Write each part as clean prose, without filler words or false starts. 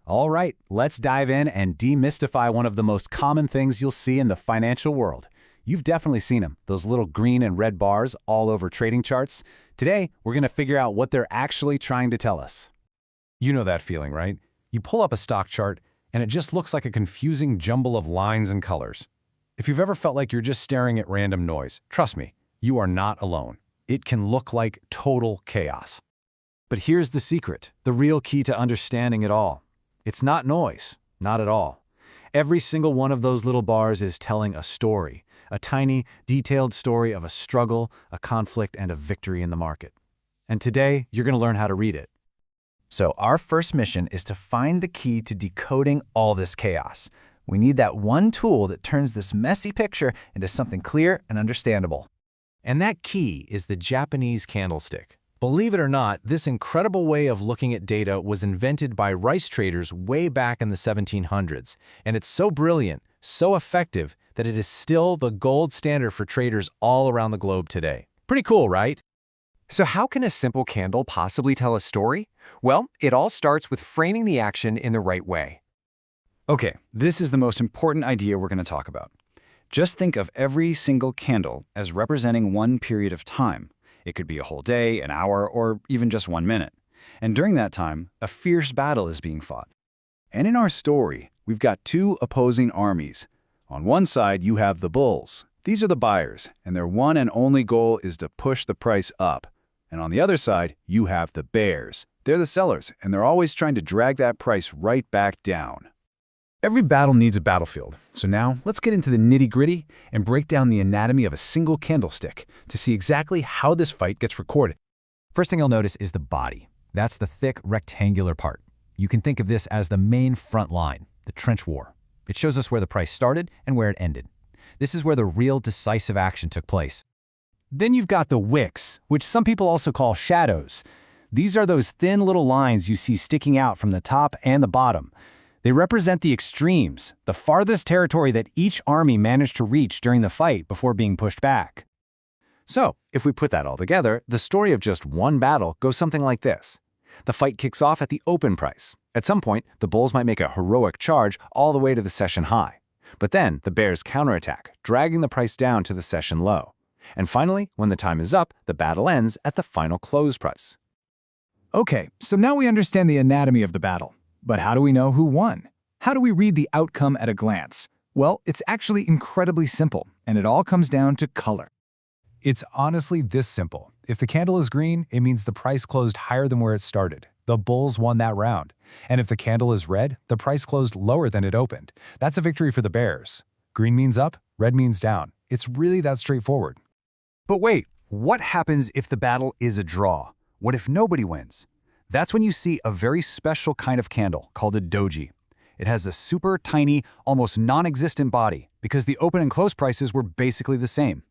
All right, let's dive in and demystify one of the most common things you'll see in the financial world. You've definitely seen them, those little green and red bars all over trading charts. Today, we're going to figure out what they're actually trying to tell us. You know that feeling, right? You pull up a stock chart, and it just looks like a confusing jumble of lines and colors. If you've ever felt like you're just staring at random noise, trust me, you are not alone. It can look like total chaos. But here's the secret, the real key to understanding it all. It's not noise, not at all. Every single one of those little bars is telling a story, a tiny, detailed story of a struggle, a conflict, and a victory in the market. And today, you're going to learn how to read it. So our first mission is to find the key to decoding all this chaos. We need that one tool that turns this messy picture into something clear and understandable. And that key is the Japanese candlestick. Believe it or not, this incredible way of looking at data was invented by rice traders way back in the 1700s. And it's so brilliant, so effective, that it is still the gold standard for traders all around the globe today. Pretty cool, right? So how can a simple candle possibly tell a story? Well, it all starts with framing the action in the right way. Okay, this is the most important idea we're going to talk about. Just think of every single candle as representing one period of time. It could be a whole day, an hour, or even just 1 minute. And during that time, a fierce battle is being fought. And in our story, we've got two opposing armies. On one side, you have the bulls. These are the buyers, and their one and only goal is to push the price up. And on the other side, you have the bears. They're the sellers, and they're always trying to drag that price right back down. Every battle needs a battlefield. So now, let's get into the nitty-gritty and break down the anatomy of a single candlestick to see exactly how this fight gets recorded. First thing you'll notice is the body. That's the thick, rectangular part. You can think of this as the main front line, the trench war. It shows us where the price started and where it ended. This is where the real decisive action took place. Then you've got the wicks, which some people also call shadows. These are those thin little lines you see sticking out from the top and the bottom. They represent the extremes, the farthest territory that each army managed to reach during the fight before being pushed back. So, if we put that all together, the story of just one battle goes something like this. The fight kicks off at the open price. At some point, the bulls might make a heroic charge all the way to the session high. But then, the bears counterattack, dragging the price down to the session low. And finally, when the time is up, the battle ends at the final close price. Okay, so now we understand the anatomy of the battle. But how do we know who won? How do we read the outcome at a glance? Well, it's actually incredibly simple, and it all comes down to color. It's honestly this simple. If the candle is green, it means the price closed higher than where it started. The bulls won that round. And if the candle is red, the price closed lower than it opened. That's a victory for the bears. Green means up, red means down. It's really that straightforward. But wait, what happens if the battle is a draw? What if nobody wins? That's when you see a very special kind of candle called a doji. It has a super tiny, almost non-existent body because the open and close prices were basically the same.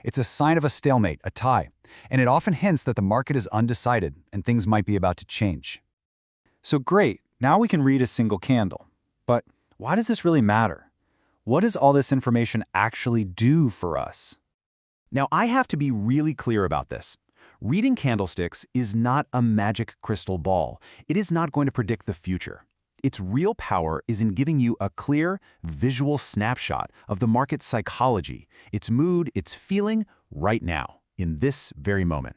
It's a sign of a stalemate, a tie, and it often hints that the market is undecided and things might be about to change. So great, now we can read a single candle. But why does this really matter? What does all this information actually do for us? Now, I have to be really clear about this. Reading candlesticks is not a magic crystal ball. It is not going to predict the future. Its real power is in giving you a clear, visual snapshot of the market's psychology, its mood, its feeling right now, in this very moment.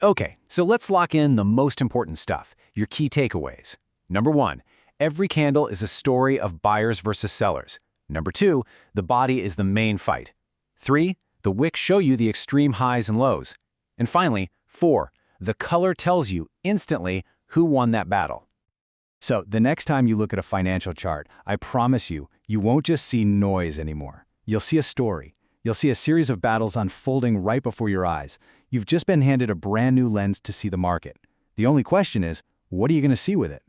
Okay, so let's lock in the most important stuff, your key takeaways. Number 1, every candle is a story of buyers versus sellers. Number 2, the body is the main fight. 3, the wicks show you the extreme highs and lows. And finally, 4, the color tells you instantly who won that battle. So the next time you look at a financial chart, I promise you, you won't just see noise anymore. You'll see a story. You'll see a series of battles unfolding right before your eyes. You've just been handed a brand new lens to see the market. The only question is, what are you going to see with it?